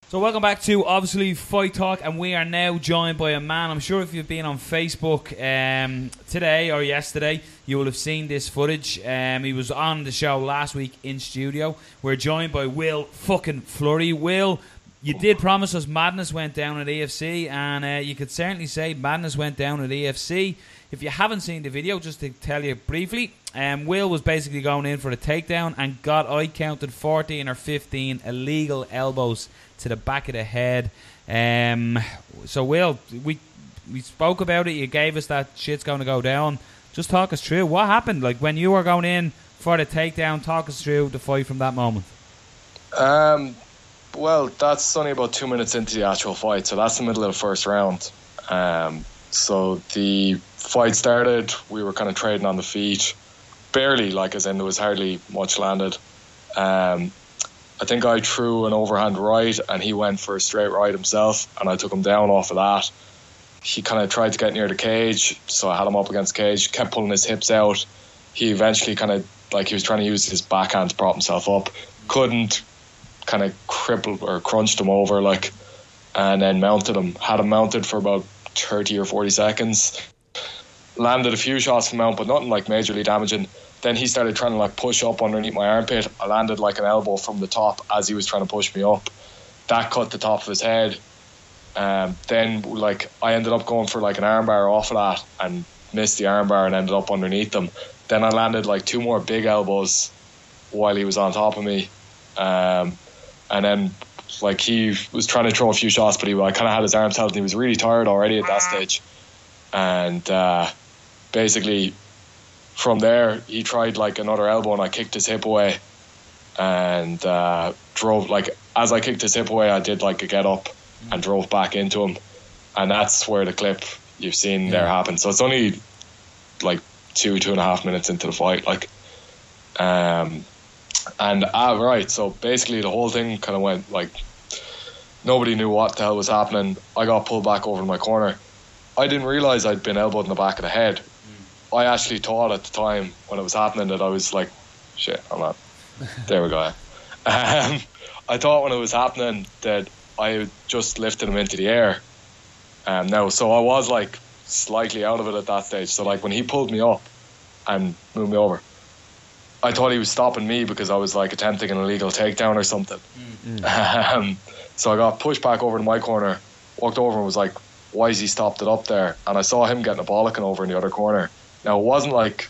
So welcome back to obviously Fight Talk, and we are now joined by a man. I'm sure if you've been on Facebook today or yesterday, you will have seen this footage. He was on the show last week in studio. We're joined by Will fucking Fleury. Will, you did promise us madness went down at EFC, and you could certainly say madness went down at EFC. If you haven't seen the video, just to tell you briefly, Will was basically going in for a takedown and got, I counted 14 or 15 illegal elbows to the back of the head. So Will, we spoke about it. You gave us that shit's going to go down. Just talk us through what happened. Like when you were going in for the takedown, talk us through the fight from that moment. Well, that's only about 2 minutes into the actual fight, so that's the middle of the first round. So the fight started, we were kind of trading on the feet, barely, like as in there was hardly much landed. I think I threw an overhand right and he went for a straight right himself, and I took him down off of that. He kind of tried to get near the cage, so I had him up against the cage, kept pulling his hips out. He eventually kind of, like he was trying to use his backhand to prop himself up, couldn't, kind of crippled or crunched him over, like, and then mounted him. Had him mounted for about 30 or 40 seconds. Landed a few shots from mount, but nothing like majorly damaging. Then he started trying to like push up underneath my armpit. I landed like an elbow from the top as he was trying to push me up. That cut the top of his head. Then like I ended up going for like an armbar off of that and missed the armbar and ended up underneath them. Then I landed like 2 more big elbows while he was on top of me. And then like he was trying to throw a few shots, but I kind of had his arms held and he was really tired already at that stage. And basically from there he tried like another elbow and I kicked his hip away and drove, like as I kicked his hip away I did like a get up and drove back into him, and that's where the clip you've seen there happened. So it's only like 2.5 minutes into the fight, like right, so basically the whole thing kind of went like nobody knew what the hell was happening. I got pulled back over in my corner. I didn't realise I'd been elbowed in the back of the head. I actually thought at the time when it was happening that I was like, shit, I'm not. There we go. I thought when it was happening that I just lifted him into the air. Now, so I was like slightly out of it at that stage. So like when he pulled me up and moved me over, I thought he was stopping me because I was like attempting an illegal takedown or something. So I got pushed back over to my corner, walked over and was like, why has he stopped it up there? And I saw him getting a bollocking over in the other corner. Now, it wasn't like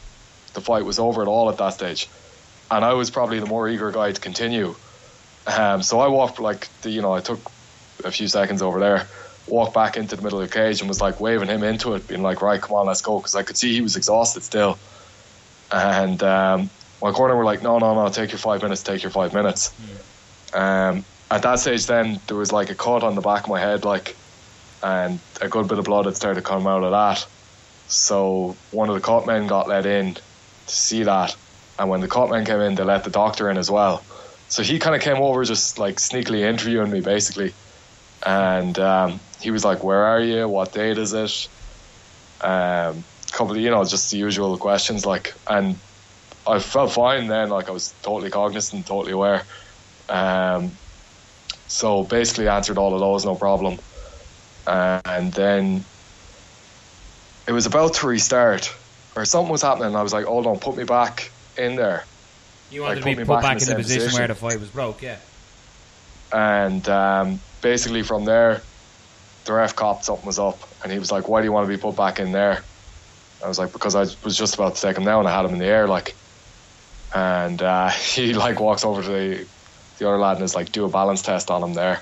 the fight was over at all at that stage. And I was probably the more eager guy to continue. So I walked like, I took a few seconds over there, walked back into the middle of the cage and was like waving him into it, being like, right, come on, let's go. Because I could see he was exhausted still. And my corner were like, no, take your 5 minutes, take your 5 minutes. At that stage then, there was like a cut on the back of my head, like, and a good bit of blood had started to come out of that. So one of the cut men got let in to see that, and when the cut men came in, they let the doctor in as well. So he kind of came over just like sneakily interviewing me basically, and he was like, where are you, what date is it, couple of just the usual questions, like, and I felt fine then, like I was totally cognizant, totally aware. So basically answered all of those, no problem. And then it was about to restart, or something was happening, and I was like, hold on, put me back in there. You wanted to be put back in the position where the fight was broke, yeah. And basically from there, the ref copped something was up, and he was like, why do you want to be put back in there? I was like, because I was just about to take him down, I had him in the air, like. And he like walks over to the other lad and is like, do a balance test on him there.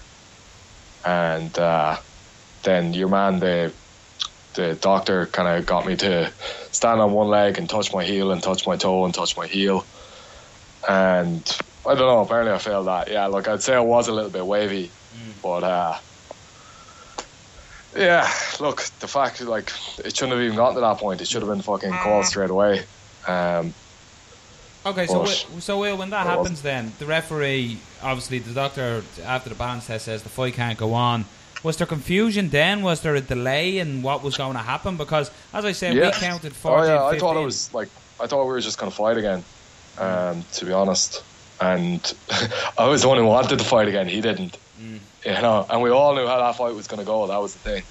And then your man, the doctor, kind of got me to stand on one leg and touch my heel and touch my toe and touch my heel. And I don't know, apparently I failed that. Yeah, look, I'd say I was a little bit wavy, but yeah, look, the fact, like, it shouldn't have even gotten to that point. It should have been fucking called straight away. Okay, so Will, when that happens then, the referee, obviously the doctor after the balance test says the fight can't go on. Was there confusion then? Was there a delay in what was going to happen? Because, as I said, we counted 14, 15. I thought it was like, I thought we were just going to fight again, to be honest. And I was the one who wanted to fight again. He didn't. You know, and we all knew how that fight was going to go. That was the thing.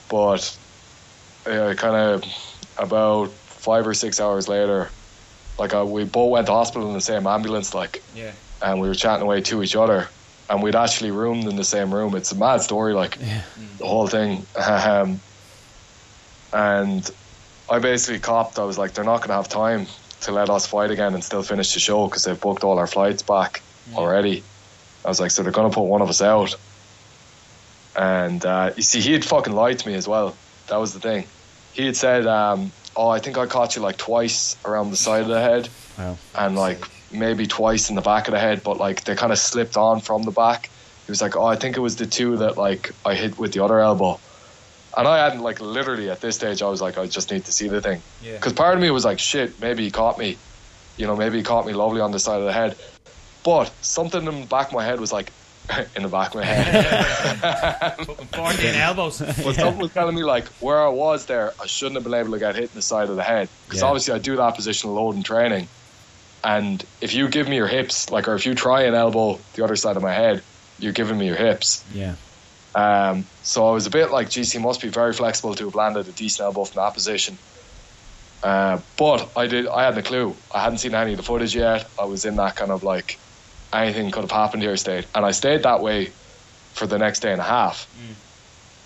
But kind of about 5 or 6 hours later, like we both went to hospital in the same ambulance, like, and we were chatting away to each other, and we'd actually roomed in the same room. It's a mad story, like, the whole thing. And I basically copped. I was like, they're not going to have time to let us fight again and still finish the show because they've booked all our flights back already. I was like, so they're going to put one of us out. And you see, he had fucking lied to me as well. That was the thing. He had said, I think I caught you like twice around the side of the head. Wow. And like maybe twice in the back of the head, but like they kind of slipped on from the back. He was like, I think it was the two that like I hit with the other elbow. And I hadn't, like, literally at this stage, I was like, I just need to see the thing. Because part of me was like, shit, maybe he caught me. You know, maybe he caught me lovely on the side of the head. But something in the back of my head was like, in the back of my head. 14 elbows. But something was telling me, like, where I was there, I shouldn't have been able to get hit in the side of the head. Because obviously I do that positional load in training. And if you give me your hips, like, or if you try and elbow the other side of my head, you're giving me your hips. Yeah. So I was a bit like, geez, he must be very flexible to have landed a decent elbow from that position. But I hadn't a clue. I hadn't seen any of the footage yet. I was in that kind of like, anything could have happened here state. And I stayed that way for the next day and a half.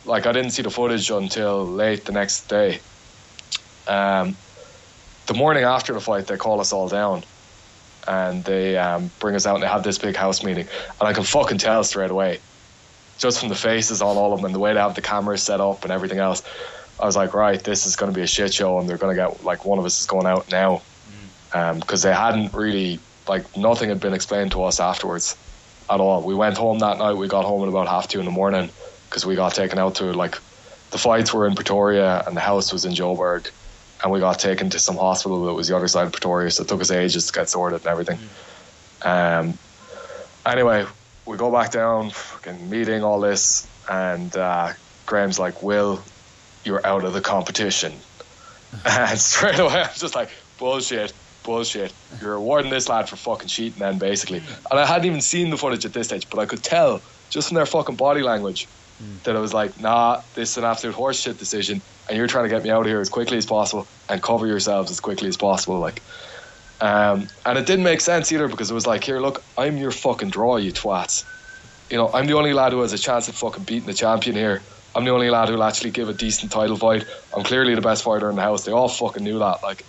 Like, I didn't see the footage until late the next day. The morning after the fight, they call us all down. And they bring us out and they have this big house meeting. And I can fucking tell straight away, just from the faces on all of them and the way they have the cameras set up and everything else. I was like, right, this is going to be a shit show and they're going to get, like, one of us is going out now. Because they hadn't really, like, nothing had been explained to us afterwards at all. We went home that night. We got home at about 2:30 in the morning because we got taken out to, like, the fights were in Pretoria and the house was in Joburg. And we got taken to some hospital that was the other side of Pretoria, so it took us ages to get sorted and everything. Anyway, we go back down, fucking meeting, all this, and Graham's like, Will, you're out of the competition. And straight away I'm just like, bullshit. You're awarding this lad for fucking cheating then, basically. And I hadn't even seen the footage at this stage, but I could tell just from their fucking body language that it was like, nah, this is an absolute horseshit decision and you're trying to get me out of here as quickly as possible and cover yourselves as quickly as possible, like. And it didn't make sense either because it was like, here, look, I'm your fucking draw, you twats. You know, I'm the only lad who has a chance of fucking beating the champion here. I'm the only lad who'll actually give a decent title fight. I'm clearly the best fighter in the house. They all fucking knew that, like.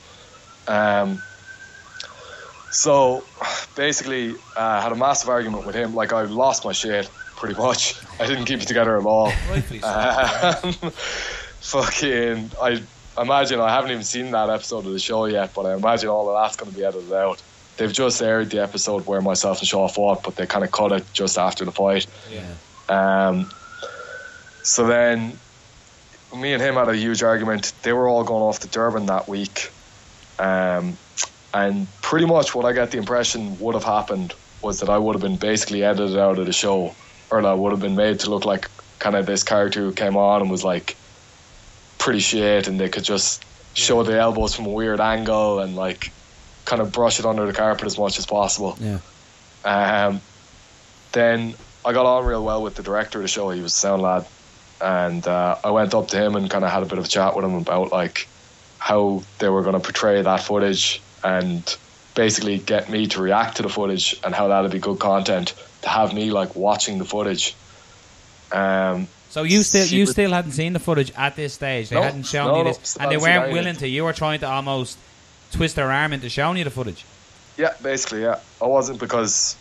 So basically, I had a massive argument with him. Like, I lost my shit pretty much. I didn't keep it together at all. Fucking, I imagine, I haven't even seen that episode of the show yet, but I imagine all of that's going to be edited out. They've just aired the episode where myself and Shaw fought, but they kind of cut it just after the fight. So then me and him had a huge argument. They were all going off to Durban that week, and pretty much what I get the impression would have happened was that I would have been basically edited out of the show, or I would have been made to look like kind of this character who came on and was like pretty shit, and they could just show the elbows from a weird angle and like kind of brush it under the carpet as much as possible. Then I got on real well with the director of the show. He was a sound lad, and I went up to him and kind of had a bit of a chat with him about like how they were going to portray that footage and basically get me to react to the footage and how that'd be good content to have me like watching the footage. So you still hadn't seen the footage at this stage. They hadn't shown you this, and they weren't willing to. You were trying to almost twist their arm into showing you the footage. Yeah, basically, yeah. I wasn't, because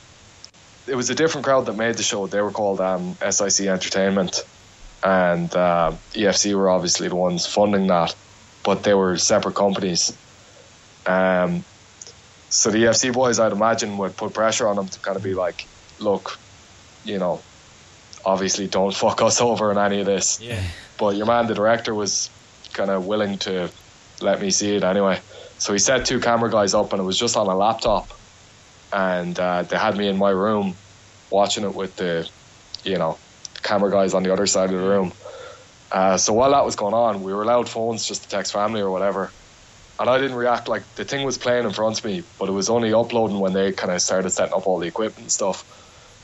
it was a different crowd that made the show. They were called SIC Entertainment, and EFC were obviously the ones funding that, but they were separate companies. So the EFC boys, I'd imagine, would put pressure on them to kind of be like, look, you know, obviously don't fuck us over in any of this. But your man, the director, was kind of willing to let me see it anyway. So he set 2 camera guys up, and it was just on a laptop, and they had me in my room watching it with the, you know, camera guys on the other side of the room. So while that was going on, we were allowed phones just to text family or whatever, and I didn't react. Like, the thing was playing in front of me, but it was only uploading when they kind of started setting up all the equipment and stuff.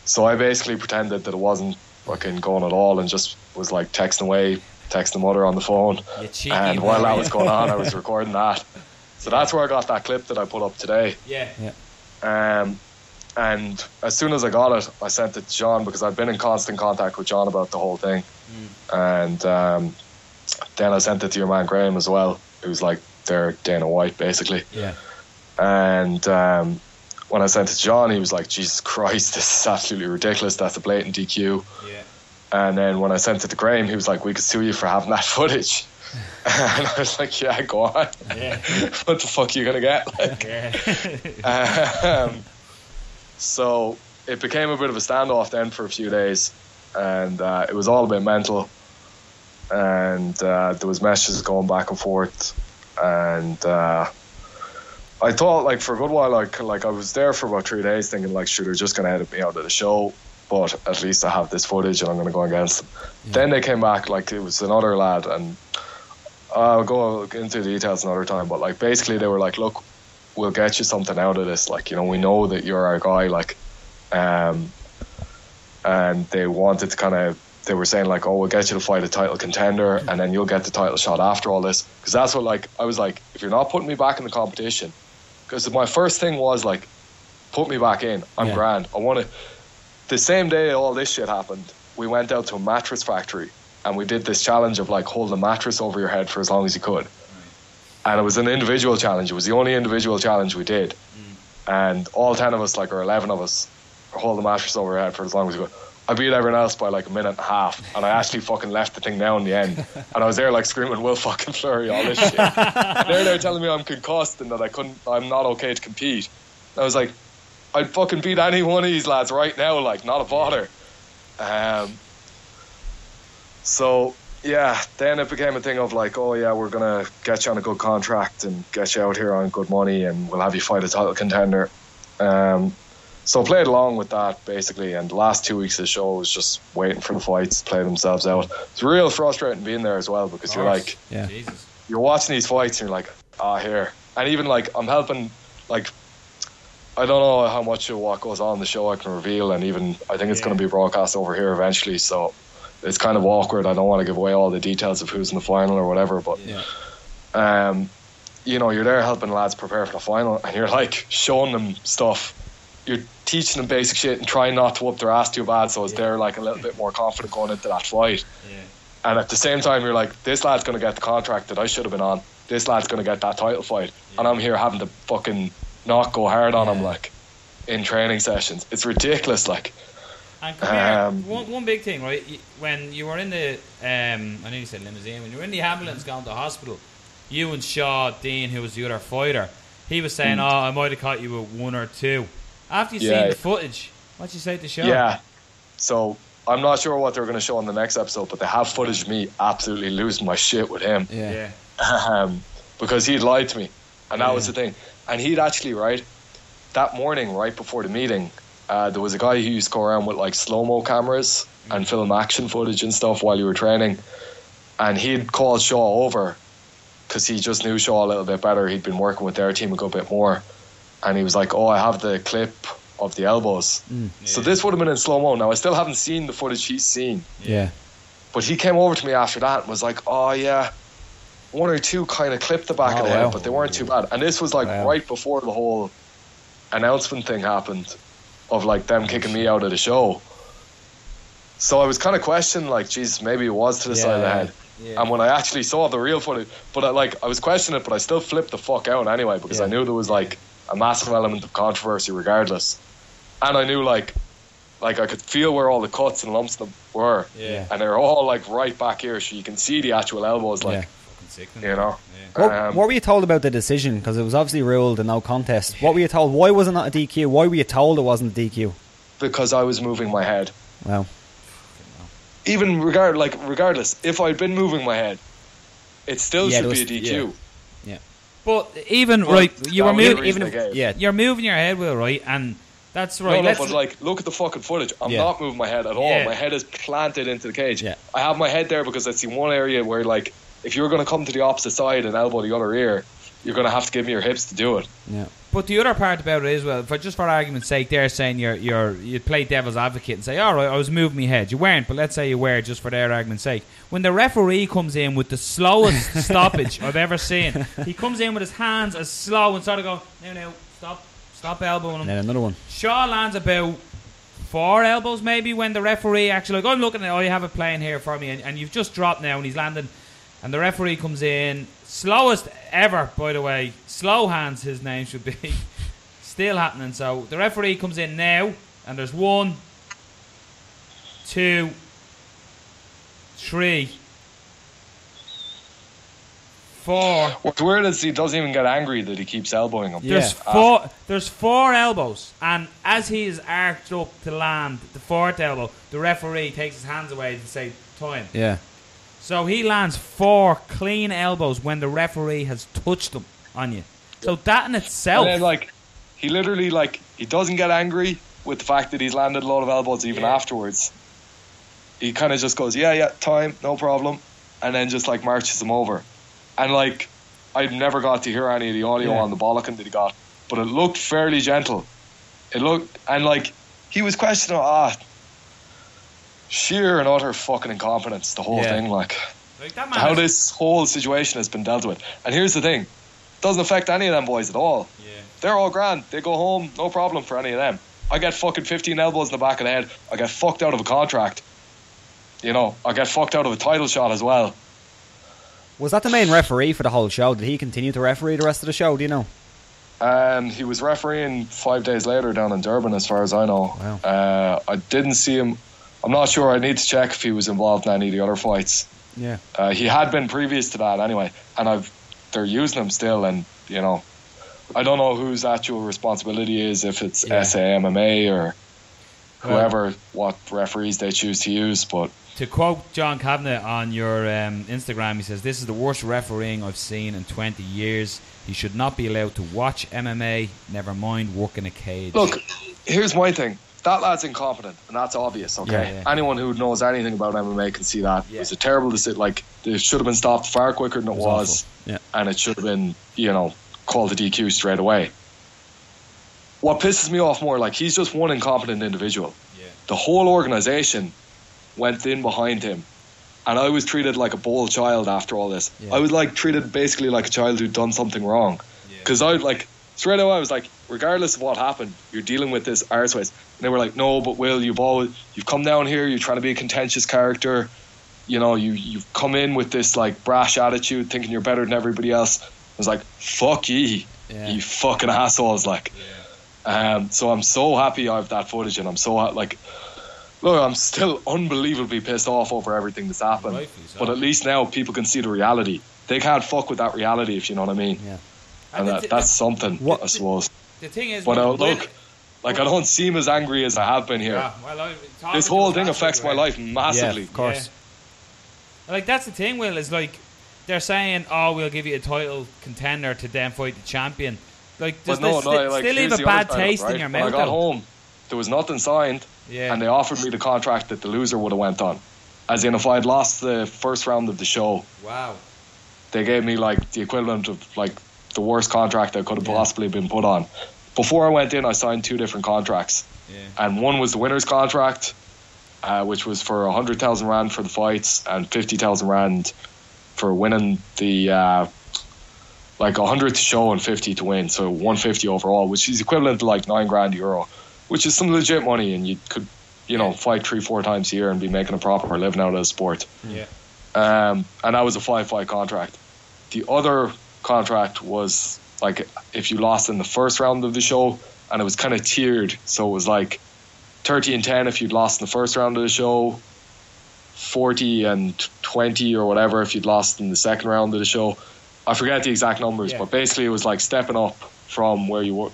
So I basically pretended that it wasn't fucking going at all and just was like texting the mother on the phone. And while that was going on, I was recording that. So that's where I got that clip that I put up today. Yeah. And as soon as I got it, I sent it to John because I'd been in constant contact with John about the whole thing. And then I sent it to your man Graham as well, who's like their Dana White basically. Yeah. And when I sent it to John, he was like, Jesus Christ, this is absolutely ridiculous. That's a blatant DQ. Yeah. And then when I sent it to Graham, he was like, we could sue you for having that footage. And I was like, yeah, go on. Yeah. What the fuck are you going to get? Like, yeah. So it became a bit of a standoff then for a few days. And it was all a bit mental. And there was messages going back and forth. And I thought, like, for a good while, like I was there for about 3 days thinking, like, sure, they're just going to edit me out of the show. But at least I have this footage and I'm going to go against them. Yeah. Then they came back, like, it was another lad. And I'll go into the details another time. But, like, basically they were like, look, we'll get you something out of this. Like, you know, we know that you're our guy. Like, and they wanted to kind of, they were saying, like, oh, we'll get you to fight a title contender and then you'll get the title shot after all this. Because that's what, like, I was like, if you're not putting me back in the competition, because my first thing was, like, put me back in. I'm grand. I want to. The same day all this shit happened, we went out to a mattress factory and we did this challenge of, like, hold a mattress over your head for as long as you could. And it was an individual challenge. It was the only individual challenge we did. And all 10 of us, like, or 11 of us, hold the mattress over our head for as long as we could. I beat everyone else by like a minute and a half, and I actually fucking left the thing down in the end. And I was there like screaming, "Will fucking Fleury, all this shit." And they're there telling me I'm concussed and that I'm not okay to compete. And I was like, I'd fucking beat any one of these lads right now, like, not a bother. So yeah, then it became a thing of like, oh yeah, we're gonna get you on a good contract and get you out here on good money, and we'll have you fight a title contender. So I played along with that basically, and the last 2 weeks of the show was just waiting for the fights to play themselves out. It's real frustrating being there as well, because you're like, you're watching these fights and you're like, here. And even like, I'm helping, like, I don't know how much of what goes on in the show I can reveal, and even I think it's going to be broadcast over here eventually, so it's kind of awkward. I don't want to give away all the details of who's in the final or whatever, but you know, you're there helping lads prepare for the final, and you're like showing them stuff. You're teaching them basic shit and trying not to whoop their ass too bad, so they're like a little bit more confident going into that fight. And at the same time, you're like, this lad's going to get the contract that I should have been on. This lad's going to get that title fight, and I'm here having to fucking not go hard on him, like, in training sessions. It's ridiculous, like. And come here, one big thing, right? When you were in the, I know you said limousine, when you were in the ambulance going to the hospital, you and Shaw, Dean, who was the other fighter, he was saying, I might have caught you with 1 or 2. After you seen the footage, what'd you say to Shaw? Yeah, so I'm not sure what they're going to show in the next episode, but they have footage of me absolutely losing my shit with him. Because he'd lied to me, and that was the thing. And he'd actually, right, that morning, right before the meeting, there was a guy who used to go around with like slow-mo cameras and film action footage and stuff while you were training, and he'd called Shaw over because he just knew Shaw a little bit better. He'd been working with their team a good bit more, and he was like, I have the clip of the elbows. So this would have been in slow-mo. Now I still haven't seen the footage he's seen, but he came over to me after that and was like, 1 or 2 kind of clipped the back of the head, but they weren't too bad. And this was like right before the whole announcement thing happened of like them kicking me out of the show. So I was kind of questioning, like, geez, maybe it was to the side of the head. And when I actually saw the real footage, but I was questioning it, but I still flipped the fuck out anyway, because I knew there was like a massive element of controversy regardless. And I knew like I could feel where all the cuts and lumps were, and they're all like right back here, so you can see the actual elbows, like, you know. What were you told about the decision? Because it was obviously ruled a no contest. What were you told? Why was it not a DQ? Why were you told it wasn't a DQ? Because I was moving my head. Wow. Even regardless, if I'd been moving my head, it still should be a DQ. But even you're moving your head, Will, right? And that's right. No, but like, look at the fucking footage. I'm not moving my head at all. My head is planted into the cage. I have my head there because that's the one area where, like, if you're going to come to the opposite side and elbow the other ear, you're going to have to give me your hips to do it. But the other part about it is, well, just for argument's sake, they're saying you play devil's advocate and say, all right, I was moving my head. You weren't, but let's say you were, just for their argument's sake. When the referee comes in with the slowest stoppage I've ever seen, he comes in with his hands as slow and sort of go, no, stop elbowing him. And then another one. Shaw lands about 4 elbows maybe when the referee actually, like, I'm looking at, you have it playing here for me, and you've just dropped now, and he's landing, and the referee comes in, slowest ever, by the way, slow hands his name should be, still happening. So the referee comes in now, and there's 1, 2, 3, 4. What's weird is he doesn't even get angry that he keeps elbowing him. There's 4 elbows, and as he is arched up to land the 4th elbow, the referee takes his hands away to say time. Yeah. So he lands 4 clean elbows when the referee has touched them on you. So that in itself. And then, he literally, he doesn't get angry with the fact that he's landed a lot of elbows even afterwards. He kind of just goes, yeah, time, no problem. And then just, marches him over. And, I never got to hear any of the audio on the bollocking that he got. But it looked fairly gentle. He was questioning, sheer and utter fucking incompetence, the whole thing, how this whole situation has been dealt with. And here's the thing, it doesn't affect any of them boys at all. They're all grand, they go home, no problem for any of them. I get fucking 15 elbows in the back of the head, I get fucked out of a contract, I get fucked out of a title shot as well. Was that the main referee for the whole show? Did he continue to referee the rest of the show, do you know? He was refereeing 5 days later down in Durban, as far as I know. Wow. I didn't see him. I'm not sure. I need to check if he was involved in any of the other fights. Yeah. He had been previous to that anyway, and they're using him still, and I don't know whose actual responsibility is, if it's SAMMA or whoever, what referees they choose to use. But to quote John Kavanagh on your Instagram, he says, "This is the worst refereeing I've seen in 20 years. He should not be allowed to watch MMA, never mind work in a cage." Look, here's my thing. That lad's incompetent, and that's obvious, okay? Yeah. Anyone who knows anything about MMA can see that. It was a terrible decision. It should have been stopped far quicker than it was. Yeah. And it should have been, called a DQ straight away. What pisses me off more, he's just one incompetent individual. Yeah. The whole organisation went in behind him, and I was treated like a bold child after all this. Yeah. I was, treated basically like a child who'd done something wrong. Because straight away I was like, regardless of what happened, you're dealing with this arseways. And they were like, no, but Will, you've come down here, you're trying to be a contentious character, you've come in with this brash attitude, thinking you're better than everybody else. I was like, fuck ye, you fucking assholes. So I'm so happy I have that footage, and I'm so look, I'm still unbelievably pissed off over everything that's happened. But at least now people can see the reality. They can't fuck with that reality, if you know what I mean. Yeah. And that's something, I suppose. The thing is, but look, I don't seem as angry as I have been here. Yeah, well, this whole thing affects my life massively. Yeah, of course. Yeah. That's the thing, Will, is they're saying, we'll give you a title contender to then fight the champion. Still leave a bad taste in your mouth. When I got home, there was nothing signed, and they offered me the contract that the loser would have went on. As in, if I had lost the first round of the show, they gave me the equivalent of the worst contract that could have possibly been put on. Before I went in, I signed 2 different contracts, and one was the winner's contract, which was for 100,000 rand for the fights and 50,000 rand for winning the 100 to show and 50 to win, so 150 overall, which is equivalent to €9 grand, which is some legit money, and you could fight 3-4 times a year and be making a proper living out of the sport. And that was a 5-fight contract. The other contract was if you lost in the first round of the show, and it was kind of tiered, so it was 30 and 10 if you'd lost in the first round of the show, 40 and 20 or whatever if you'd lost in the second round of the show. I forget the exact numbers, but basically it was stepping up from where you were,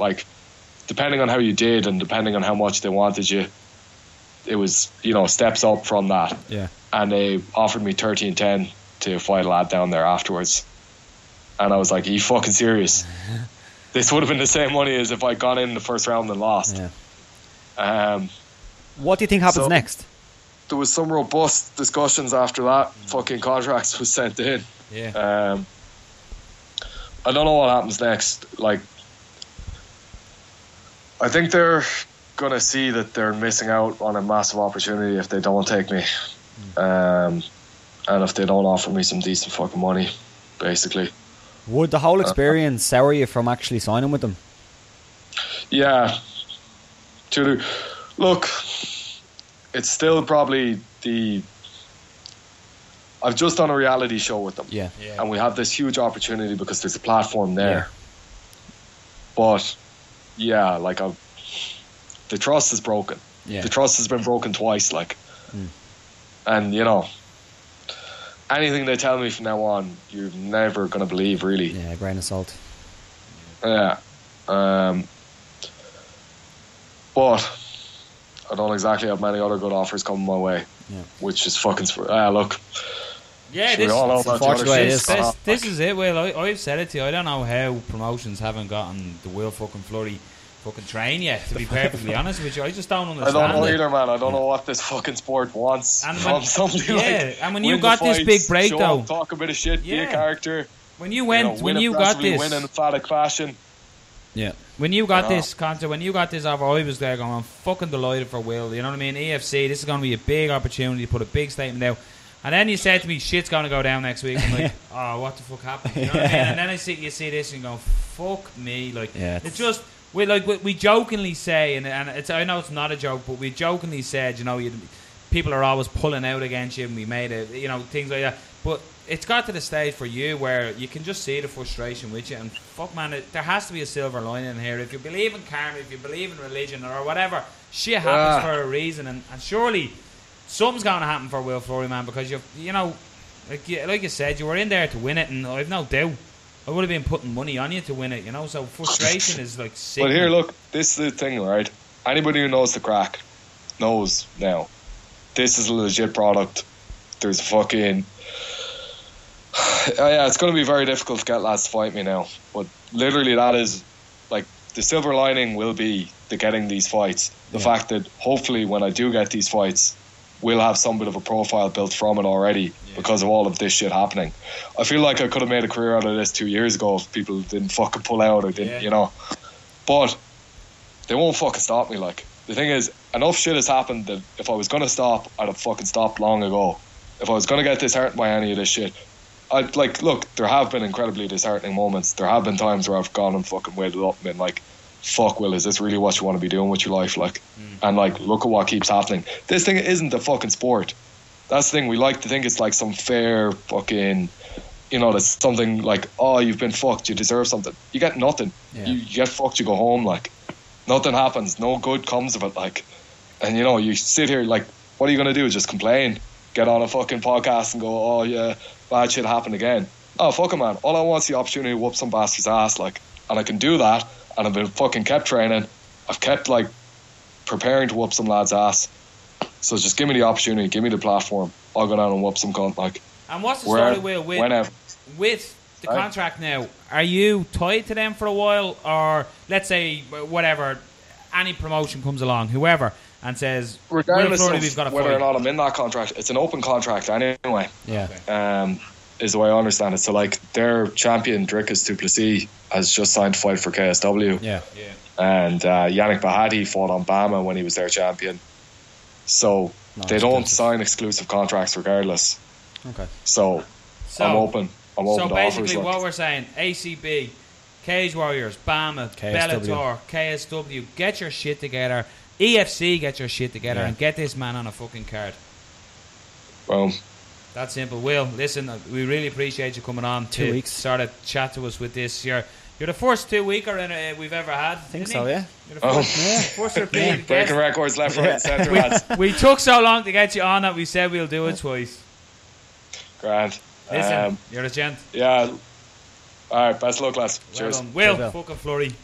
depending on how you did and depending on how much they wanted you, it was steps up from that. And they offered me 30 and 10 to fight a lad down there afterwards. And I was like, are you fucking serious? This would have been the same money as if I'd gone in the first round and lost. What do you think happens next? There was some robust discussions after that fucking contracts was sent in. I don't know what happens next. I think they're gonna see that they're missing out on a massive opportunity if they don't take me, and if they don't offer me some decent fucking money, basically. Would the whole experience sour you from actually signing with them? Yeah. Look, it's still probably I've just done a reality show with them. Yeah. And we have this huge opportunity because there's a platform there. Yeah. But, yeah, like, the trust is broken. Yeah. The trust has been broken twice, like. And, you know, anything they tell me from now on, you're never going to believe, really. Yeah, grain of salt. Yeah. But I don't exactly have many other good offers coming my way. Yeah. Which is fucking... look... Yeah, this is it. Well, I've said it to you. I don't know how promotions haven't gotten the Will fucking Fleury fucking train yet, to be perfectly honest with you. I just don't understand. I don't know either, man. I don't know what this fucking sport wants from somebody like... And when you got this big break, though... Talk a bit of shit, be a character. When you got this... Win in emphatic fashion. Yeah. When you got this concert, when you got this offer, I was there going, I'm fucking delighted for Will. You know what I mean? EFC, this is going to be a big opportunity to put a big statement out. And then you said to me, shit's going to go down next week. I'm like, oh, what the fuck happened? You know what I mean? And then you see this and you go, fuck me. Like, it's just, we jokingly say, and it's, I know it's not a joke, but we jokingly said, you know, people are always pulling out against you, and we made it, you know, things like that. But it's got to the stage for you where you can just see the frustration with you. And fuck, man, there has to be a silver lining here. If you believe in karma, if you believe in religion or whatever, shit happens for a reason. And surely... something's going to happen for Will Fleury, man, because you know, like you said, you were in there to win it, and I've no doubt I would have been putting money on you to win it, you know. So frustration is like sick. But here, look, this is the thing, right? Anybody who knows the crack knows now. This is a legit product. There's fucking it's going to be very difficult to get lads to fight me now. But literally, that is like the silver lining will be the getting these fights. The fact that hopefully when I do get these fights, we'll have some bit of a profile built from it already because of all of this shit happening. I feel like I could have made a career out of this 2 years ago if people didn't fucking pull out or didn't, you know. But they won't fucking stop me. Like, the thing is, enough shit has happened that if I was going to stop, I'd have fucking stopped long ago. If I was going to get disheartened by any of this shit, I'd like, look, there have been incredibly disheartening moments. There have been times where I've gone and fucking waited up and been like, fuck, Will, is this really what you want to be doing with your life? Like, and like, look at what keeps happening. This thing isn't a fucking sport. That's the thing. We like to think it's like some fair fucking, you know, that's something like, oh, you've been fucked, you deserve something. You get nothing. You get fucked, you go home. Like, nothing happens. No good comes of it. Like, and you know, you sit here like, what are you gonna do? Just complain? Get on a fucking podcast and go, oh yeah, bad shit happened again. Oh, fuck it, man. All I want is the opportunity to whoop some bastard's ass. Like, and I can do that. And I've been fucking kept training. I've kept like preparing to whoop some lad's ass. So just give me the opportunity, give me the platform. I'll go down and whoop some cunt. Like, and what's the story, Will, with the contract now? Are you tied to them for a while, or let's say whatever, any promotion comes along, whoever, and says, regardless of we've got whether or not I'm in that contract, it's an open contract anyway. Yeah. Okay. Is the way I understand it. So like their champion Dricus du Plessis has just signed to fight for KSW. Yeah. And Yannick Bahati fought on Bama when he was their champion. So they don't sign exclusive contracts regardless. Okay. So I'm open. I'm open to offers. So basically what we're saying, ACB, Cage Warriors, Bama, KSW. Bellator, KSW, get your shit together. EFC, get your shit together and get this man on a fucking card. Boom. That's simple. Will, listen, we really appreciate you coming on 2 weeks. Start to chat to us with this. You're the first 2 weeker we've ever had. I think so, yeah. You're the first repeat. Breaking records left, right, centre, lads. We took so long to get you on that we said we'll do it twice. Grand. Listen, you're a gent. Yeah. All right, best luck, lads. Cheers. Will, fucking Fleury.